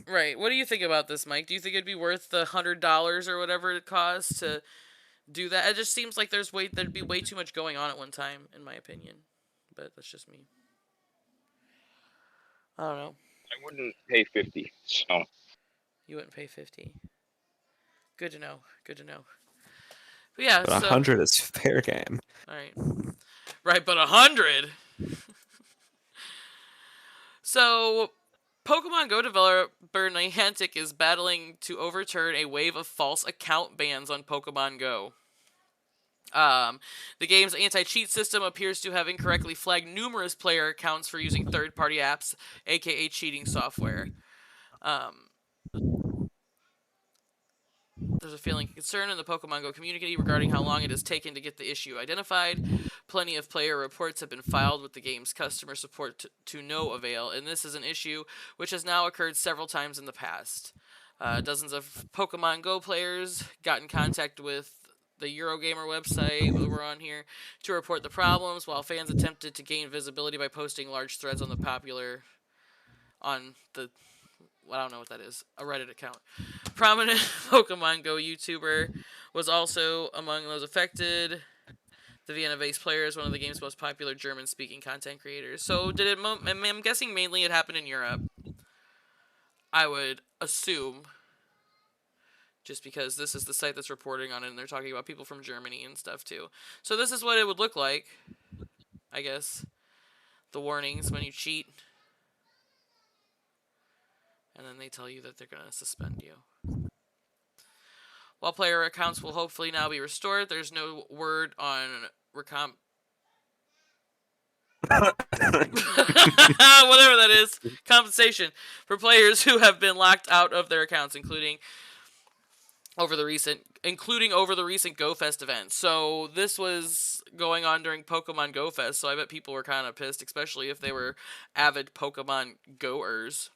Right. What do you think about this, Mike? Do you think it'd be worth the $100 or whatever it costs to do that? It just seems like there'd be way too much going on at one time, in my opinion. But that's just me. I don't know. I wouldn't pay $50, so. You wouldn't pay $50. Good to know. Good to know. But yeah, But so 100 is fair game. all right. Right, but 100. So, Pokemon Go developer Niantic is battling to overturn a wave of false account bans on Pokemon Go. The game's anti-cheat system appears to have incorrectly flagged numerous player accounts for using third-party apps, aka cheating software. there's a feeling of concern in the Pokemon Go community regarding how long it has taken to get the issue identified. Plenty of player reports have been filed with the game's customer support to no avail, and this is an issue which has now occurred several times in the past. Dozens of Pokemon Go players got in contact with the Eurogamer website that we're on here to report the problems, while fans attempted to gain visibility by posting large threads on the I don't know what that is, a Reddit account. Prominent Pokemon Go YouTuber was also among those affected. The Vienna-based player is one of the game's most popular German-speaking content creators. So did it? I'm guessing mainly it happened in Europe. I would assume, just because this is the site that's reporting on it, and they're talking about people from Germany and stuff too. So this is what it would look like, I guess. The warnings when you cheat. And then they tell you that they're going to suspend you. While player accounts will hopefully now be restored, there's no word on whatever that is, compensation for players who have been locked out of their accounts, including over the recent Go Fest event. So this was going on during Pokemon Go Fest, so I bet people were kind of pissed, especially if they were avid Pokemon Goers.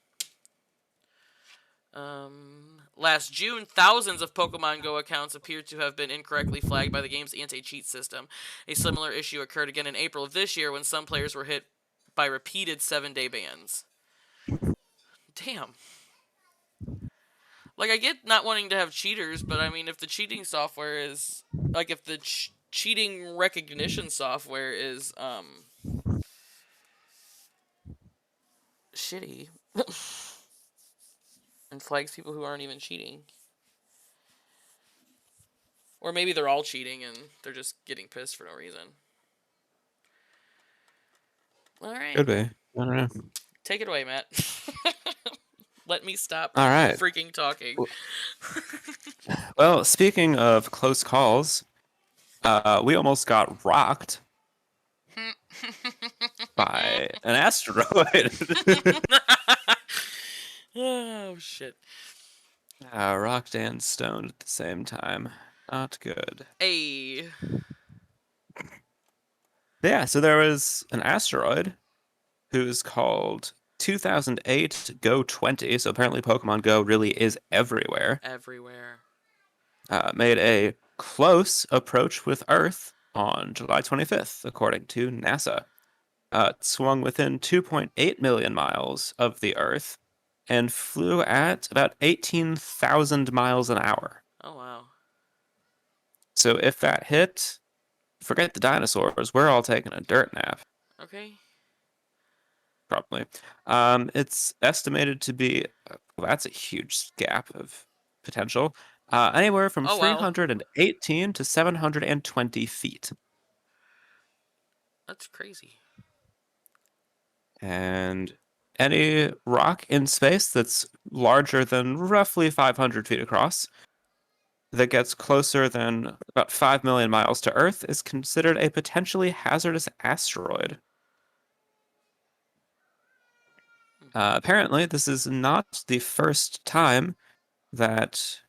Last June, thousands of Pokemon Go accounts appeared to have been incorrectly flagged by the game's anti-cheat system. A similar issue occurred again in April of this year when some players were hit by repeated 7-day bans. Damn. Like, I get not wanting to have cheaters, but I mean, if the cheating software is... Like, if the cheating recognition software is, shitty... and flags people who aren't even cheating. Or maybe they're all cheating and they're just getting pissed for no reason. Alright. Could be. I don't know. Take it away, Matt. Let me stop All right. freaking talking. Well, speaking of close calls, we almost got rocked by an asteroid. Oh, shit. Rocked and stoned at the same time. Not good. Hey. Yeah, so there was an asteroid who's called 2008 Go 20. So apparently Pokemon Go really is everywhere. Everywhere. Made a close approach with Earth on July 25th, according to NASA. It swung within 2.8 million miles of the Earth and flew at about 18,000 miles an hour. Oh, wow. So if that hit, forget the dinosaurs. We're all taking a dirt nap. Okay. Probably. It's estimated to be, well, that's a huge gap of potential. Anywhere from 318 to 720 feet. That's crazy. And any rock in space that's larger than roughly 500 feet across that gets closer than about 5 million miles to Earth is considered a potentially hazardous asteroid. Apparently, this is not the first time that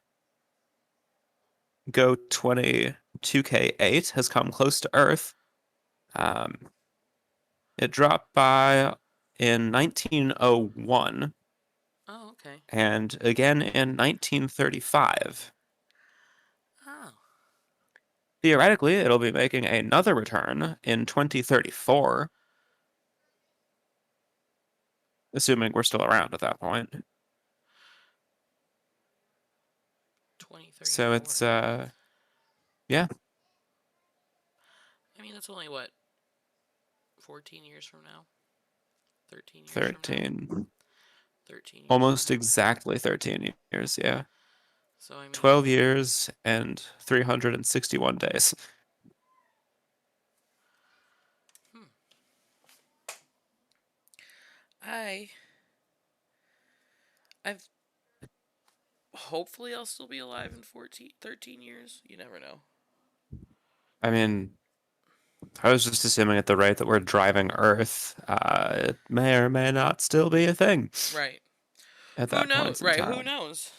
Go 20 2K8 has come close to Earth. It dropped by in 1901. Oh, okay. And again in 1935. Oh. Theoretically, it'll be making another return in 2034. Assuming we're still around at that point. 2034. So it's, yeah. I mean, that's only, what, 14 years from now? 13 years 13. from now? 13 years Almost exactly 13 years, yeah. So, I mean... 12 years and 361 days. I've... Hopefully I'll still be alive in 13 years. You never know. I mean, I was just assuming at the rate that we're driving Earth, it may or may not still be a thing. Right. At that point in Right, time. who knows?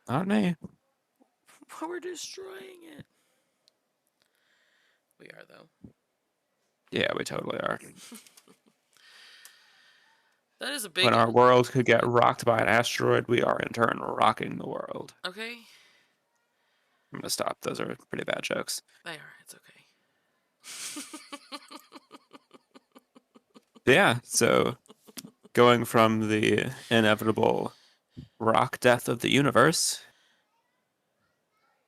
Not me. We're destroying it. We are, though. Yeah, we totally are. That is a big... When our world could get rocked by an asteroid, we are in turn rocking the world. Okay. I'm gonna stop. Those are pretty bad jokes. They are. It's okay. But yeah, so going from the inevitable rock death of the universe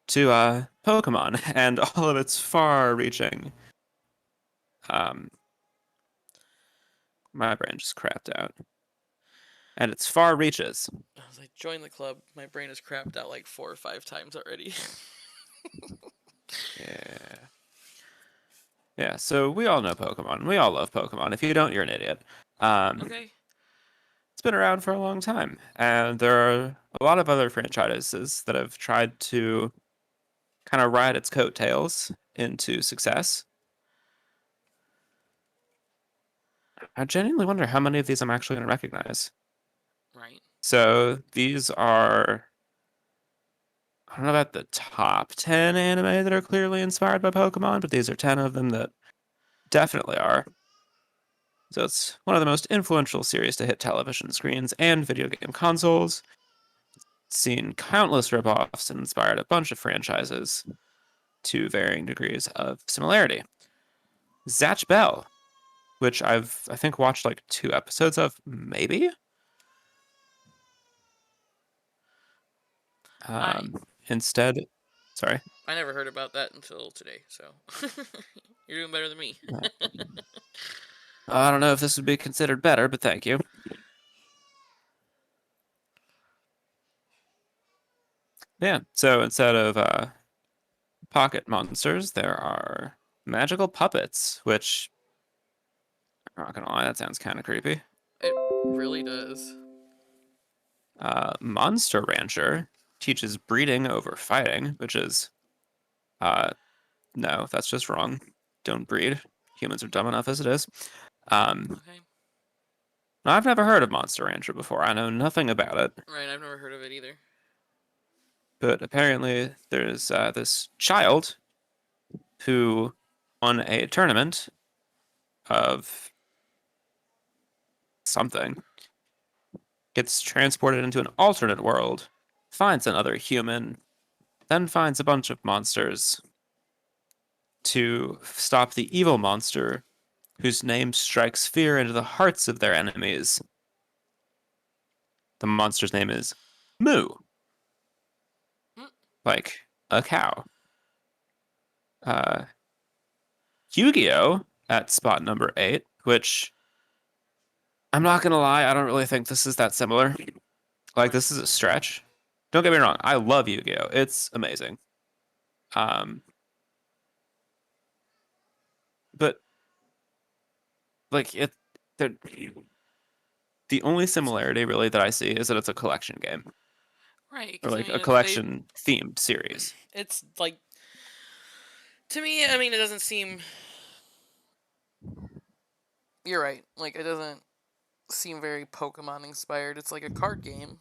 to Pokemon and all of its far-reaching. My brain just crapped out. And its far reaches. I was like, join the club. My brain has crapped out like 4 or 5 times already. Yeah. Yeah, so we all know Pokemon. We all love Pokemon. If you don't, you're an idiot. Okay. It's been around for a long time, and there are a lot of other franchises that have tried to kind of ride its coattails into success. I genuinely wonder how many of these I'm actually going to recognize. Right. So these are, I don't know about the top 10 anime that are clearly inspired by Pokemon, but these are 10 of them that definitely are. So it's one of the most influential series to hit television screens and video game consoles. It's seen countless ripoffs and inspired a bunch of franchises to varying degrees of similarity. Zatch Bell, which I think watched like 2 episodes of, maybe. Instead, sorry. I never heard about that until today, so you're doing better than me. I don't know if this would be considered better, but thank you. Yeah, so instead of pocket monsters, there are magical puppets, which, I'm not gonna lie, that sounds kind of creepy. It really does. Monster Rancher teaches breeding over fighting, which is, no, that's just wrong. Don't breed. Humans are dumb enough as it is. Okay. I've never heard of Monster Rancher before. I know nothing about it. Right, I've never heard of it either. But apparently there's this child who won a tournament of something, gets transported into an alternate world, finds another human, then finds a bunch of monsters to stop the evil monster whose name strikes fear into the hearts of their enemies. The monster's name is Moo. Like a cow. Yu-Gi-Oh! At spot number 8, which I'm not gonna lie, I don't really think this is that similar. Like, this is a stretch. Don't get me wrong, I love Yu-Gi-Oh! It's amazing. But like the only similarity really that I see is that it's a collection game. Right, Or because like a collection themed series. it's like, to me, I mean, it doesn't seem. You're right. Like, it doesn't seem very Pokemon inspired. It's like a card game.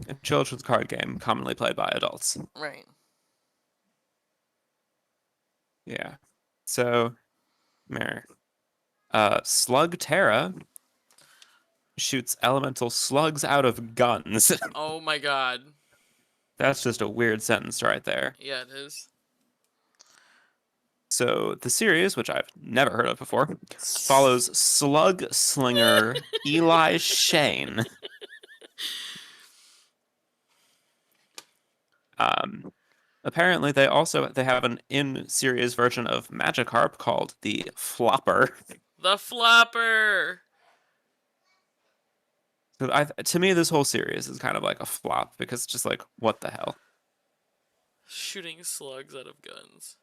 A children's card game commonly played by adults. Right. Yeah. So, Mare. Slug Terra shoots elemental slugs out of guns. Oh my god. That's just a weird sentence right there. Yeah, it is. So the series, which I've never heard of before, follows slug slinger Eli Shane. Apparently they have an in-series version of Magikarp called the Flopper. The Flopper! So to me, this whole series is kind of like a flop because it's just like, what the hell? Shooting slugs out of guns.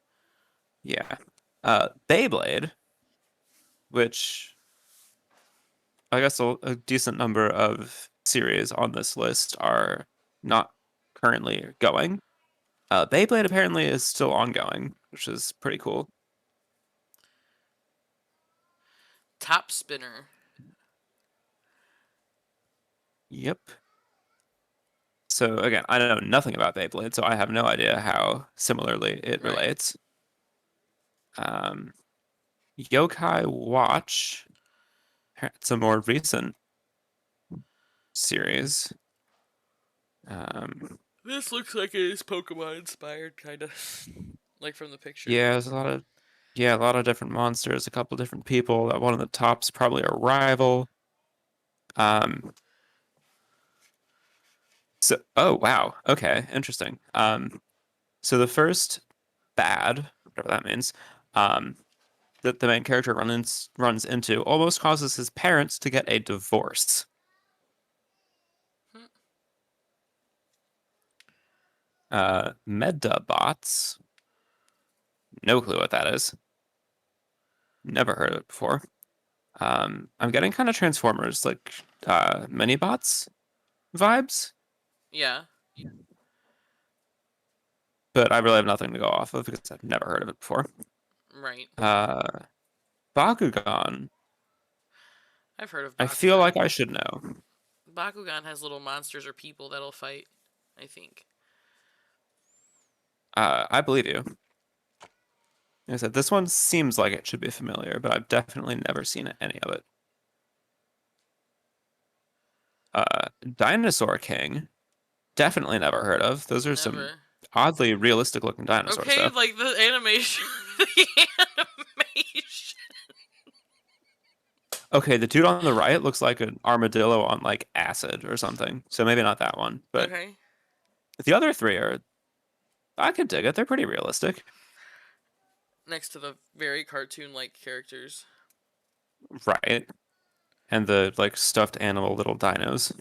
Yeah. Beyblade, which I guess a decent number of series on this list are not currently going. Beyblade apparently is still ongoing, which is pretty cool. Top Spinner. Yep. So again, I know nothing about Beyblade, so I have no idea how similarly it Right. relates. Um, Yokai Watch. It's a more recent series. This looks like it is Pokemon inspired, kind of, like from the picture. Yeah, there's a lot of different monsters, a couple different people. That one of the top's probably a rival. Um, oh wow, okay, interesting. So the first bad, whatever that means, um, that the main character runs into almost causes his parents to get a divorce. Hmm. Medabots, no clue what that is. Never heard of it before. I'm getting kind of Transformers, like mini bots vibes, Yeah. but I really have nothing to go off of because I've never heard of it before. Right. Bakugan, I've heard of I feel Bakugan. like I should know. Bakugan has little monsters or people that'll fight, I think. I believe you. Like I said, this one seems like it should be familiar, but I've definitely never seen any of it. Dinosaur King, definitely never heard of. Those are some Never. oddly realistic looking dinosaurs, Okay, though. like the animation. The animation. Okay, the dude on the right looks like an armadillo on like acid or something. So maybe not that one, but Okay. the other three are, I could dig it. They're pretty realistic. Next to the very cartoon-like characters. Right. And the like stuffed animal little dinos.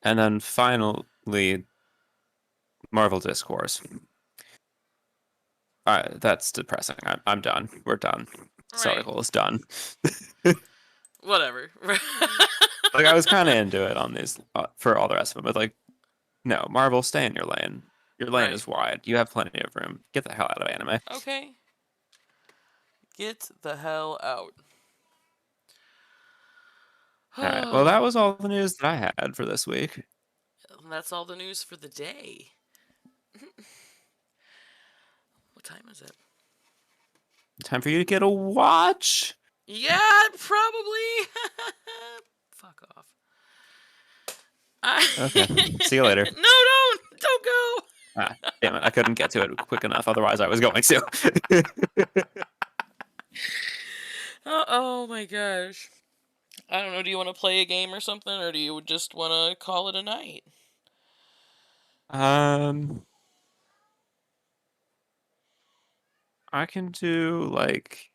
And then finally, Marvel Discourse. That's depressing. I'm done. We're done. This Right. article is done. Whatever. Like I was kind of into it on these for all the rest of them, but like, no, Marvel, stay in your lane. Your lane Right. is wide. You have plenty of room. Get the hell out of anime. Okay. Get the hell out. All right. Well, that was all the news that I had for this week. That's all the news for the day. What time is it? Time for you to get a watch. Yeah, probably. Fuck off. Okay. See you later. No, don't go. Ah, damn it. I couldn't get to it quick enough. Otherwise, I was going to. Oh my gosh. I don't know. Do you want to play a game or something, or do you just want to call it a night? um, I can do like,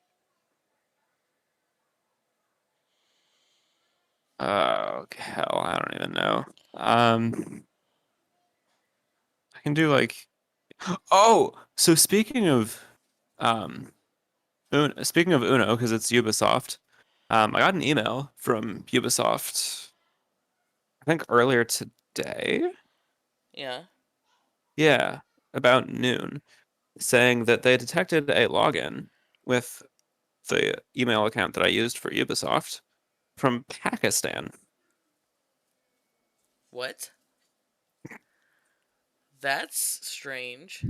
oh hell, I don't even know. I can do like, oh, so speaking of Uno, because it's Ubisoft, I got an email from Ubisoft, I think earlier today. Yeah. Yeah, about noon, saying that they detected a login with the email account that I used for Ubisoft from Pakistan. What? That's strange.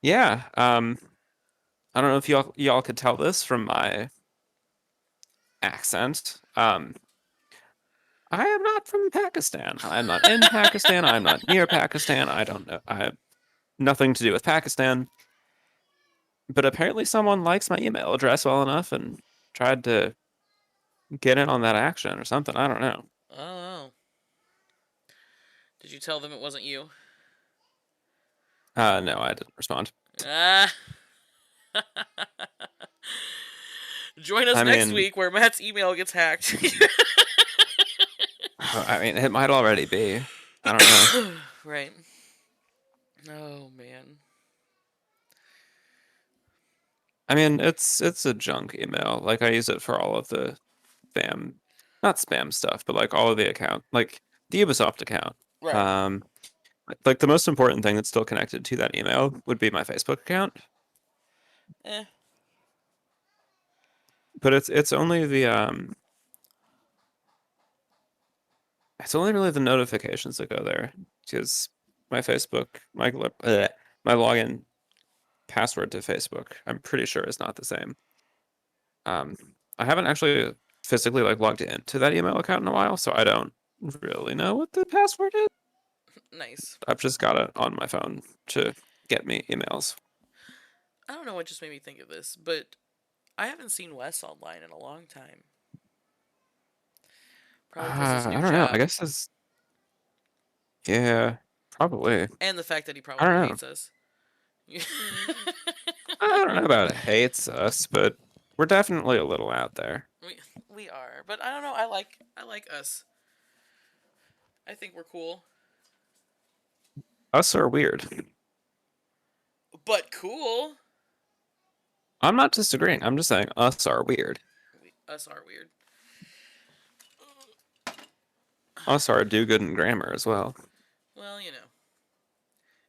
Yeah, I don't know if y'all could tell this from my accent. I am not from Pakistan. I'm not in Pakistan. I'm not near Pakistan. I don't know. I have nothing to do with Pakistan. But apparently someone likes my email address well enough and tried to get in on that action or something. I don't know. Oh. Did you tell them it wasn't you? No, I didn't respond. Ah. Join us I next mean, week where Matt's email gets hacked. it might already be. I don't know. Right. Oh man. I mean, it's a junk email. Like I use it for all of the spam, not spam stuff, but like all of the account, like the Ubisoft account. Right. Um, like the most important thing that's still connected to that email would be my Facebook account. Eh. But it's only the It's only really the notifications that go there because my Facebook, my login password to Facebook, I'm pretty sure is not the same. I haven't actually physically like logged into that email account in a while, so I don't really know what the password is. Nice. I've just got it on my phone to get me emails. I don't know what just made me think of this, but I haven't seen Wes online in a long time. Probably because his new I don't know. I job. guess it's yeah, probably. And the fact that he I probably don't know. hates us. I don't know about hates us, but we're definitely a little out there. we are, but I don't know. I like us. I think we're cool, Us are weird. but cool. I'm not disagreeing. I'm just saying us are weird. Us are weird. Us are do good in grammar as well. Well,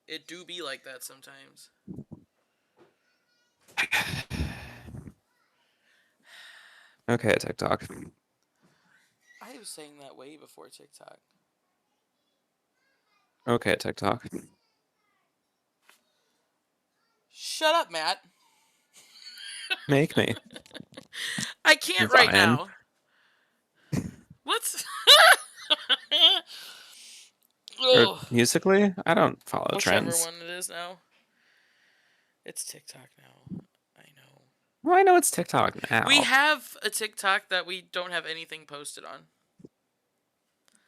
it do be like that sometimes. Okay, TikTok. I was saying that way before TikTok. Okay, TikTok. Shut up, Matt. Make me. I can't right Ryan. now. What? Or musically? I don't follow Whichever trends. one it is now. It's TikTok now. I know. Well, I know it's TikTok now. We have a TikTok that we don't have anything posted on.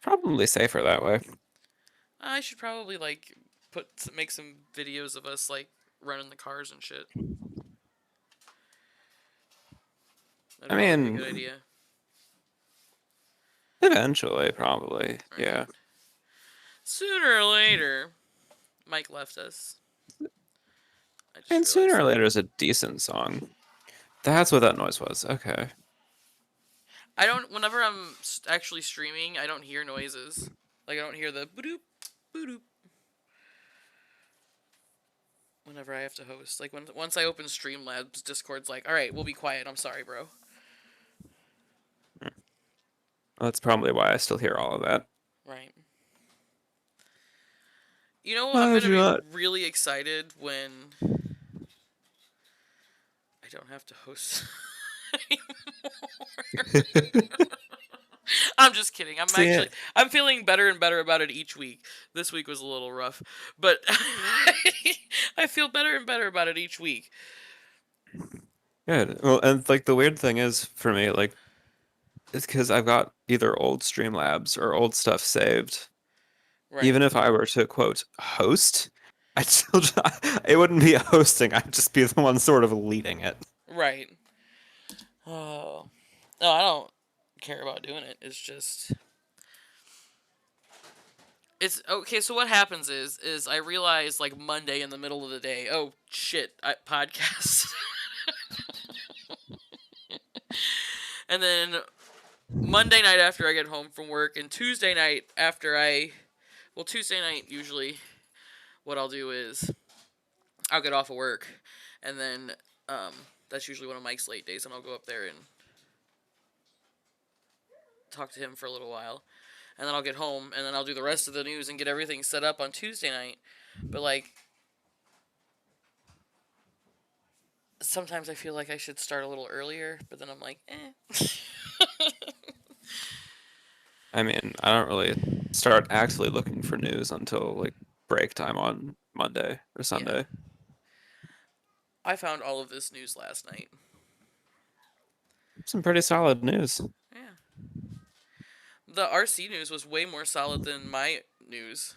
Probably safer that way. I should probably make some videos of us running the cars and shit. That'd I probably mean, be a good idea. Eventually, probably. Right. Yeah. Sooner or later, Mike left us. And sooner or later is a decent song. That's what that noise was. Okay. Whenever I'm actually streaming, I don't hear noises. I don't hear the boop boop. Whenever I have to host, once I open Streamlabs, Discord's like, all right, we'll be quiet. I'm sorry, bro. Well, that's probably why I still hear all of that. Right. You know, Why I'm would gonna you be not? really excited when I don't have to host anymore. I'm just kidding. I'm feeling better and better about it each week. This week was a little rough, but I feel better and better about it each week. Good. Well, and the weird thing is for me, it's because I've got either old Streamlabs or old stuff saved. Right. Even if I were to quote host, I'd still it wouldn't be a hosting. I'd just be the one sort of leading it. Right. Oh. No, I don't care about doing it. It's okay. So what happens is I realize Monday in the middle of the day. Oh shit! Podcast. And then Monday night after I get home from work, and Tuesday night Tuesday night usually, what I'll do is I'll get off of work, and then that's usually one of Mike's late days, and I'll go up there and talk to him for a little while, and then I'll get home, and then I'll do the rest of the news and get everything set up on Tuesday night. But sometimes I feel like I should start a little earlier, but then I'm like, eh. I mean, I don't really start actually looking for news until break time on Monday or Sunday. Yeah. I found all of this news last night. Some pretty solid news. Yeah. The RC news was way more solid than my news.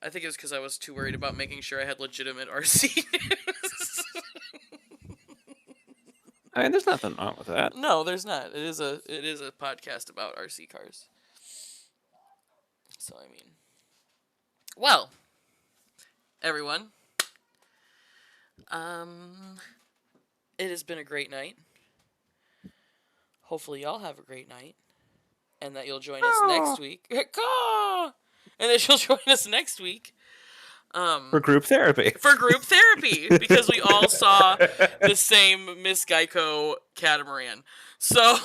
I think it was because I was too worried about making sure I had legitimate RC news. I mean, there's nothing wrong with that. No, there's not. It is a podcast about RC cars. So I mean, well, everyone, it has been a great night. Hopefully, y'all have a great night, and that you'll join us next week. And that you'll join us next week. For group therapy. Because we all saw the same Miss Geico catamaran. So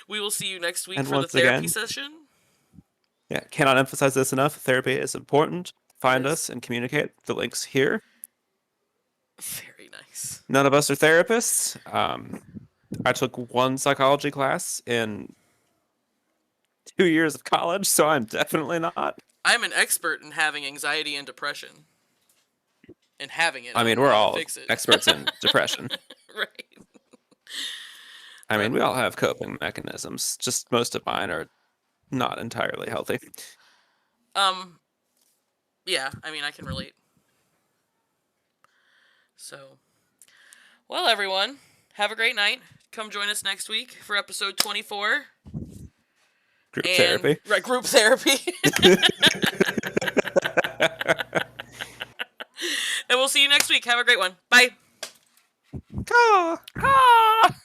We will see you next week And for the once therapy again- session. Yeah, cannot emphasize this enough. Therapy is important. Find It is. us and communicate. The link's here. Very nice. None of us are therapists. I took one psychology class in 2 years of college, so I'm definitely not. I'm an expert in having anxiety and depression. And having it. I mean, don't we're know how to all fix it. experts in depression. Right. I mean, we all have coping mechanisms. Just most of mine are not entirely healthy. Yeah, I mean, I can relate. So, well, everyone, have a great night. Come join us next week for episode 24. Group therapy. Right, group therapy. And we'll see you next week. Have a great one. Bye. Caw. Ah!